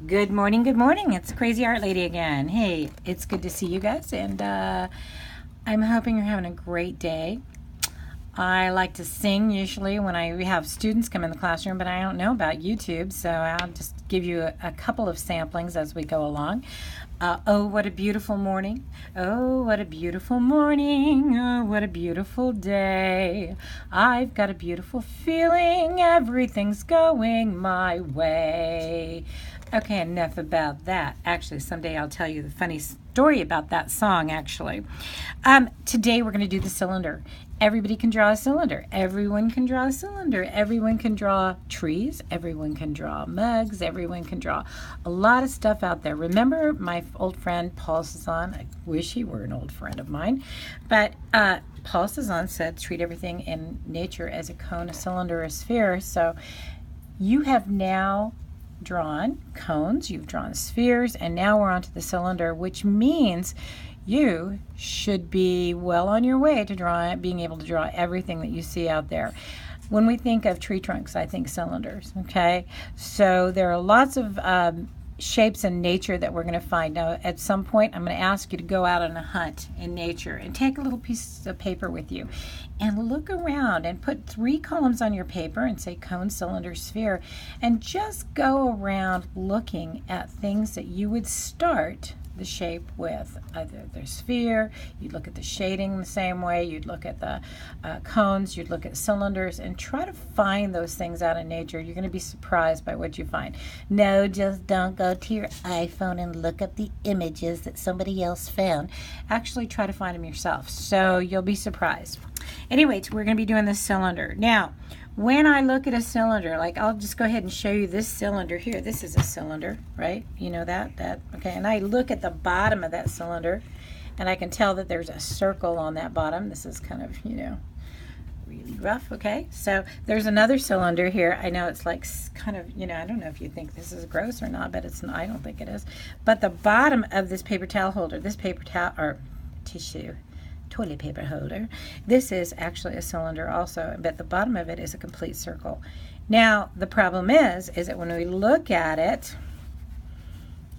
Good morning, good morning. It's Crazy Art Lady again. Hey, it's good to see you guys, and I'm hoping you're having a great day. I like to sing usually when we have students come in the classroom, but I don't know about YouTube, so I'll just give you a couple of samplings as we go along. Oh, what a beautiful morning. Oh, what a beautiful morning. Oh, what a beautiful day. I've got a beautiful feeling. Everything's going my way. Okay, enough about that. Actually, someday I'll tell you the funny story about that song, actually. Today we're going to do the cylinder. Everybody can draw a cylinder. Everyone can draw a cylinder. Everyone can draw trees. Everyone can draw mugs. Everyone can draw a lot of stuff out there. Remember my old friend Paul Cezanne? I wish he were an old friend of mine. But Paul Cezanne said treat everything in nature as a cone, a cylinder, a sphere. So you have now drawn cones, you've drawn spheres, and now we're on to the cylinder, which means you should be well on your way to being able to draw everything that you see out there. When we think of tree trunks, I think cylinders, okay? So there are lots of shapes in nature that we're going to find. Now, at some point, I'm going to ask you to go out on a hunt in nature and take a little piece of paper with you and look around and put 3 columns on your paper and say cone, cylinder, sphere, and just go around looking at things that you would start the shape with. Either the sphere, you'd look at the shading the same way, you'd look at the cones, you'd look at cylinders, and try to find those things out in nature. You're going to be surprised by what you find. No, just don't go to your iPhone and look up the images that somebody else found. Actually try to find them yourself, so you'll be surprised. Anyway, we're going to be doing this cylinder. Now, when I look at a cylinder, like I'll just go ahead and show you this cylinder here. This is a cylinder, right? You know that? Okay, and I look at the bottom of that cylinder, and I can tell that there's a circle on that bottom. This is kind of, really rough, okay? So there's another cylinder here. I know it's like kind of, I don't know if you think this is gross or not, but it's not. I don't think it is. But the bottom of this paper towel holder, this paper towel, or tissue, toilet paper holder. This is actually a cylinder also, but the bottom of it is a complete circle. Now, the problem is that when we look at it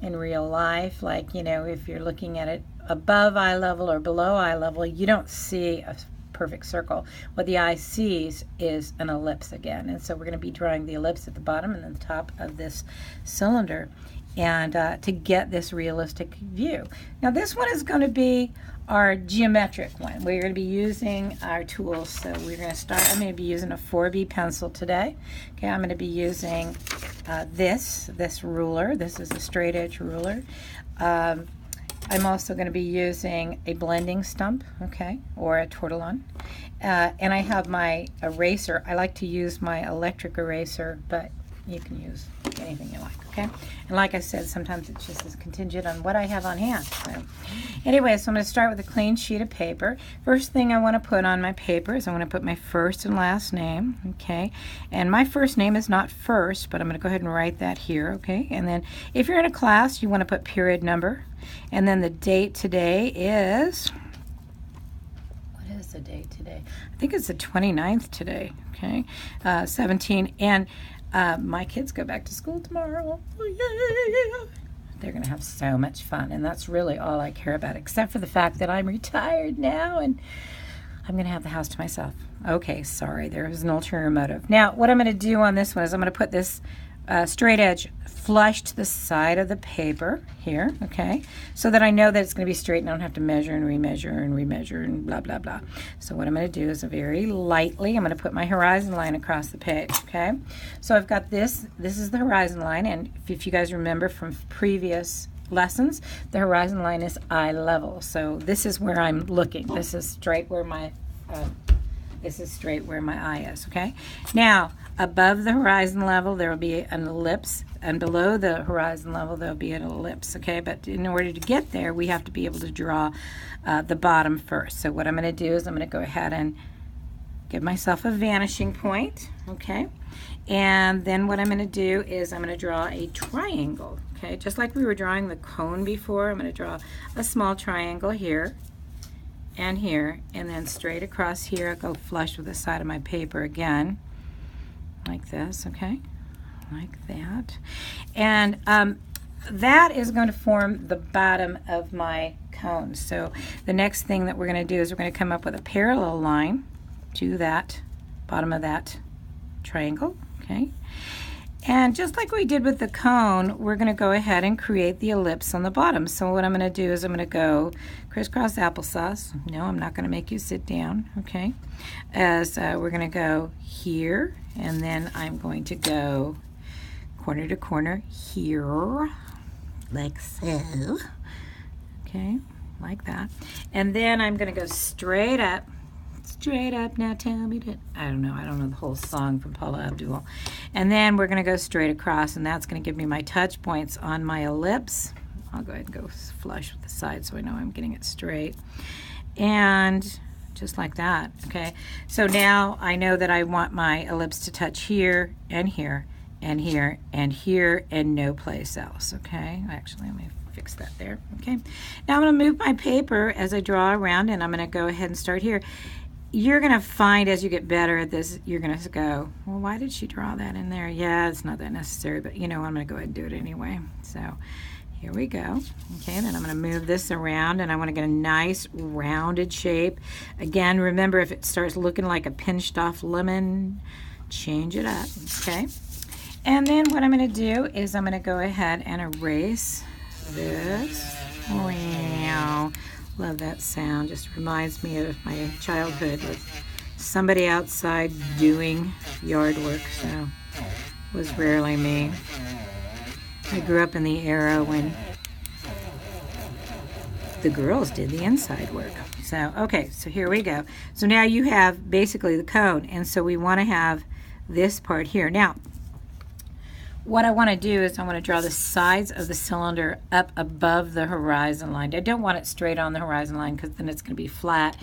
in real life, like, if you're looking at it above eye level or below eye level, you don't see a perfect circle. What the eye sees is an ellipse again. And so we're going to be drawing the ellipse at the bottom and then the top of this cylinder, and to get this realistic view. Now, this one is going to be our geometric one. We're going to be using our tools. So we're going to start, I'm going to be using a 4B pencil today. Okay, I'm going to be using this ruler. This is a straight edge ruler. I'm also going to be using a blending stump, okay, or a tortillon. And I have my eraser. I like to use my electric eraser, but you can use anything you like, okay? And like I said, sometimes it's just as contingent on what I have on hand. So anyway, so I'm going to start with a clean sheet of paper. First thing I want to put on my paper is I want to put my first and last name, okay? And my first name is not first, but I'm going to go ahead and write that here, okay? And then if you're in a class, you want to put period number. And then the date today is, what is the date today? I think it's the 29th today, okay? 17. And my kids go back to school tomorrow. Oh, yeah. They're going to have so much fun, and that's really all I care about, except for the fact that I'm retired now, and I'm going to have the house to myself. Okay, sorry, there was an ulterior motive. Now, what I'm going to do on this one is I'm going to put this straight edge flush to the side of the paper here, okay, so that I know that it's going to be straight and I don't have to measure and remeasure and remeasure and blah, blah, blah. So what I'm going to do is very lightly, I'm going to put my horizon line across the page, okay? So I've got this is the horizon line, and if you guys remember from previous lessons, the horizon line is eye level. So this is where I'm looking. This is straight where my eye is, okay? Now, above the horizon level, there will be an ellipse, and below the horizon level, there will be an ellipse, okay? But in order to get there, we have to be able to draw the bottom first. So what I'm going to do is I'm going to go ahead and give myself a vanishing point, okay? And then what I'm going to do is I'm going to draw a triangle, okay? Just like we were drawing the cone before, I'm going to draw a small triangle here and here, and then straight across here, I'll go flush with the side of my paper again, like this, okay? Like that. And that is going to form the bottom of my cone. So the next thing that we're going to do is we're going to come up with a parallel line to that bottom of that triangle, okay? And just like we did with the cone, we're going to go ahead and create the ellipse on the bottom. So what I'm going to do is I'm going to go crisscross applesauce. No, I'm not going to make you sit down, okay? As we're going to go here, and then I'm going to go corner to corner here, like so, okay, like that. And then I'm going to go straight up, now tell me that. I don't know the whole song from Paula Abdul. And then we're going to go straight across, and that's going to give me my touch points on my ellipse. I'll go ahead and go flush with the side so I know I'm getting it straight. And just like that, okay? So now I know that I want my ellipse to touch here and here and here and here and no place else, okay? Actually, let me fix that there, okay? Now I'm going to move my paper as I draw around, and I'm going to go ahead and start here. You're going to find as you get better at this, you're going to go, well, why did she draw that in there? Yeah, it's not that necessary, but you know, I'm going to go ahead and do it anyway. So here we go. Okay, then I'm going to move this around, and I want to get a nice rounded shape. Again, remember, if it starts looking like a pinched off lemon, change it up, okay? And then what I'm going to do is I'm going to go ahead and erase this. Wow. Love that sound. Just reminds me of my childhood with somebody outside doing yard work, so it was rarely me. I grew up in the era when the girls did the inside work. So, okay, so here we go. So now you have basically the cone, and so we want to have this part here. Now, what I want to do is I want to draw the sides of the cylinder up above the horizon line. I don't want it straight on the horizon line because then it's going to be flat,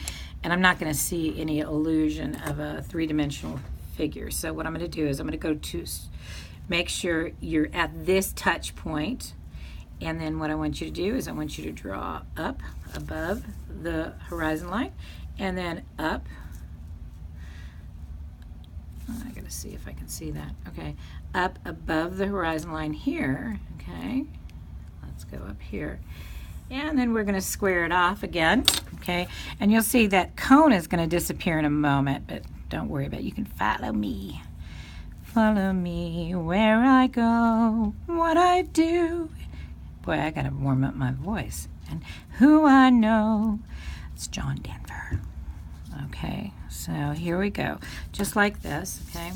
and I'm not going to see any illusion of a three-dimensional figure. So what I'm going to do is I'm going to go to make sure you're at this touch point, and then what I want you to do is I want you to draw up above the horizon line, and then up. I gotta see if I can see that. Okay, up above the horizon line here. Okay, let's go up here, and then we're gonna square it off again. Okay, and you'll see that cone is gonna disappear in a moment, but don't worry about it. You can follow me. Follow me where I go, what I do. Boy, I gotta warm up my voice. And who I know. It's John Denver. Okay, so here we go. Just like this, okay?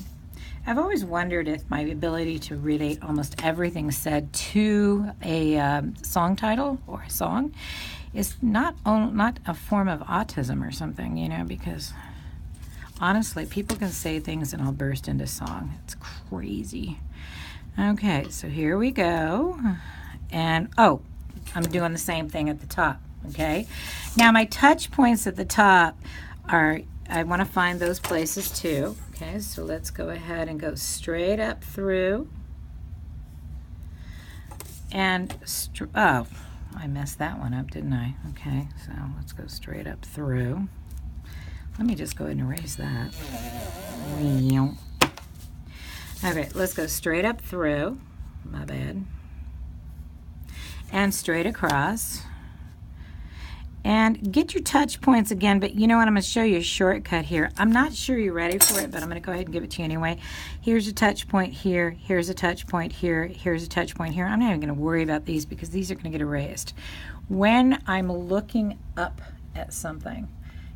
I've always wondered if my ability to relate almost everything said to a song title or a song is not a form of autism or something, you know, because honestly, people can say things and I'll burst into song. It's crazy. Okay, so here we go. And, oh, I'm doing the same thing at the top, okay? Now, my touch points at the top are, I want to find those places too. Okay, so let's go ahead and go straight up through. And, oh, I messed that one up, didn't I? Okay, so let's go straight up through. Let me just go ahead and erase that. Okay, let's go straight up through. My bad. And straight across. And get your touch points again, but you know what? I'm going to show you a shortcut here. I'm not sure you're ready for it, but I'm going to go ahead and give it to you anyway. Here's a touch point here. Here's a touch point here. Here's a touch point here. I'm not even going to worry about these because these are going to get erased. When I'm looking up at something,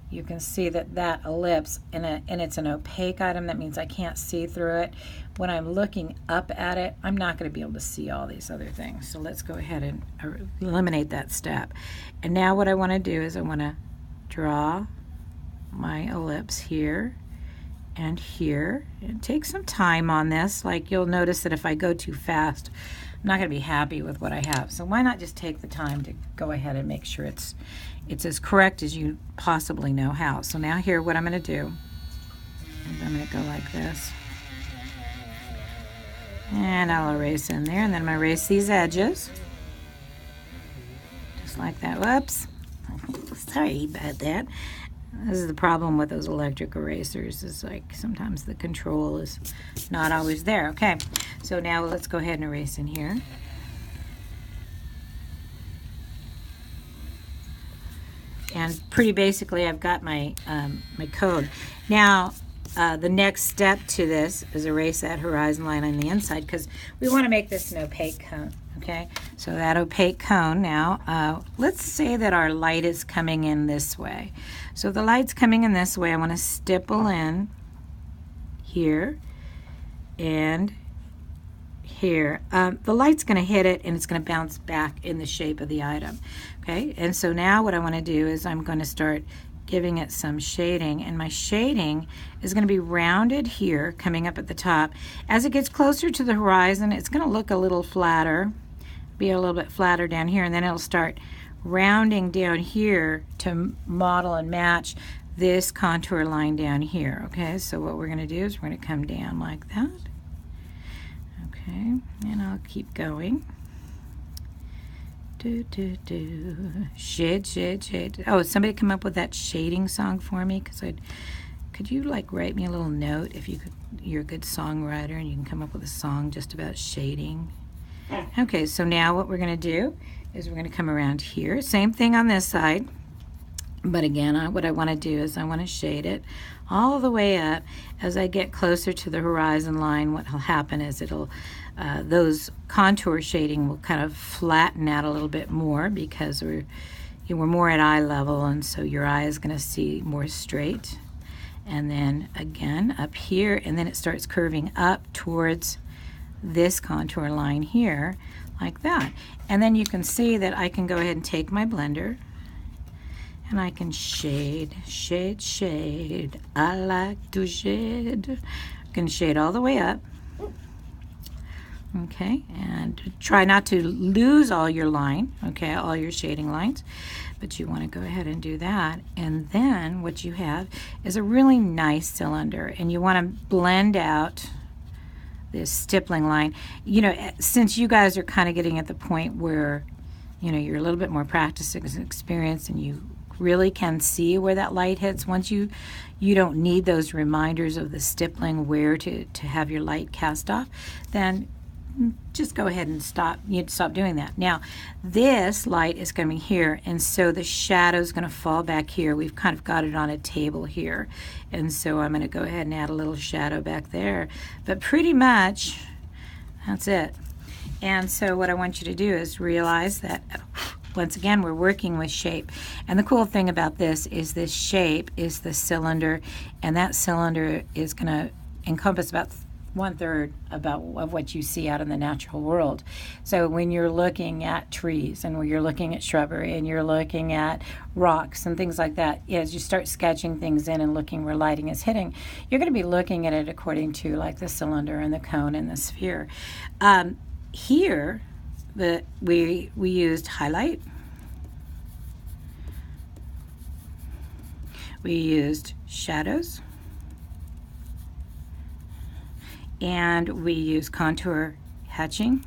you can see that that ellipse, and it's an opaque item. That means I can't see through it. When I'm looking up at it, I'm not going to be able to see all these other things. So let's go ahead and eliminate that step. And now what I want to do is I want to draw my ellipse here and here. And take some time on this. Like you'll notice that if I go too fast, I'm not going to be happy with what I have. So why not just take the time to go ahead and make sure it's as correct as you possibly know how. So now here, what I'm going to do is I'm going to go like this. And I'll erase in there, and then I'm going to erase these edges. Just like that. Whoops. Sorry about that. This is the problem with those electric erasers, is like sometimes the control is not always there. Okay, so now let's go ahead and erase in here. And pretty basically, I've got my, my code. Now, the next step to this is erase that horizon line on the inside because we want to make this an opaque cone, okay? So that opaque cone now, let's say that our light is coming in this way. So if the light's coming in this way, I want to stipple in here and here. The light's going to hit it and it's going to bounce back in the shape of the item, okay? And so now what I want to do is I'm going to start giving it some shading, and my shading is going to be rounded here coming up at the top. As it gets closer to the horizon, it's going to look a little flatter, be a little bit flatter down here, and then it'll start rounding down here to model and match this contour line down here. Okay, so what we're going to do is we're going to come down like that. Okay, and I'll keep going. Shade, shade, shade. Oh, somebody come up with that shading song for me? Because could you like write me a little note if you could? You're a good songwriter and you can come up with a song just about shading. Okay, so now what we're going to do is we're going to come around here. Same thing on this side. But again, what I want to do is I want to shade it all the way up. As I get closer to the horizon line, what will happen is it'll those contour shading will kind of flatten out a little bit more because we're more at eye level, and so your eye is going to see more straight. And then again up here, and then it starts curving up towards this contour line here like that. And then you can see that I can go ahead and take my blender and I can shade, shade, shade. I like to shade. I can shade all the way up. Okay, and try not to lose all your line, okay, all your shading lines, but you want to go ahead and do that. And then what you have is a really nice cylinder, and you want to blend out this stippling line. You know, since you guys are kind of getting at the point where, you know, you're a little bit more practiced and experienced and you really can see where that light hits, once you don't need those reminders of the stippling where to have your light cast off, then just go ahead and stop doing that. Now this light is coming here, and so the shadow is going to fall back here. We've kind of got it on a table here, and so I'm going to go ahead and add a little shadow back there, but pretty much that's it. And so what I want you to do is realize that once again we're working with shape, and the cool thing about this shape is the cylinder, and that cylinder is going to encompass about 1/3 of what you see out in the natural world. So when you're looking at trees and when you're looking at shrubbery and you're looking at rocks and things like that, as you start sketching things in and looking where lighting is hitting, you're going to be looking at it according to like the cylinder and the cone and the sphere. Here we used highlight, we used shadows, and we use contour hatching.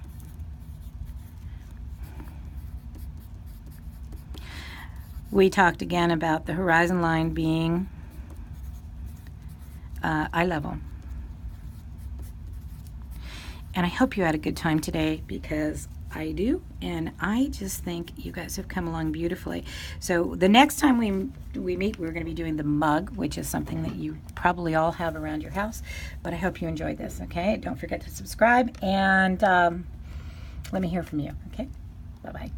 We talked again about the horizon line being eye level. And I hope you had a good time today, because I do, and I just think you guys have come along beautifully. So the next time we meet, we're going to be doing the mug, which is something that you probably all have around your house. But I hope you enjoyed this, okay? Don't forget to subscribe, and let me hear from you, okay? Bye-bye.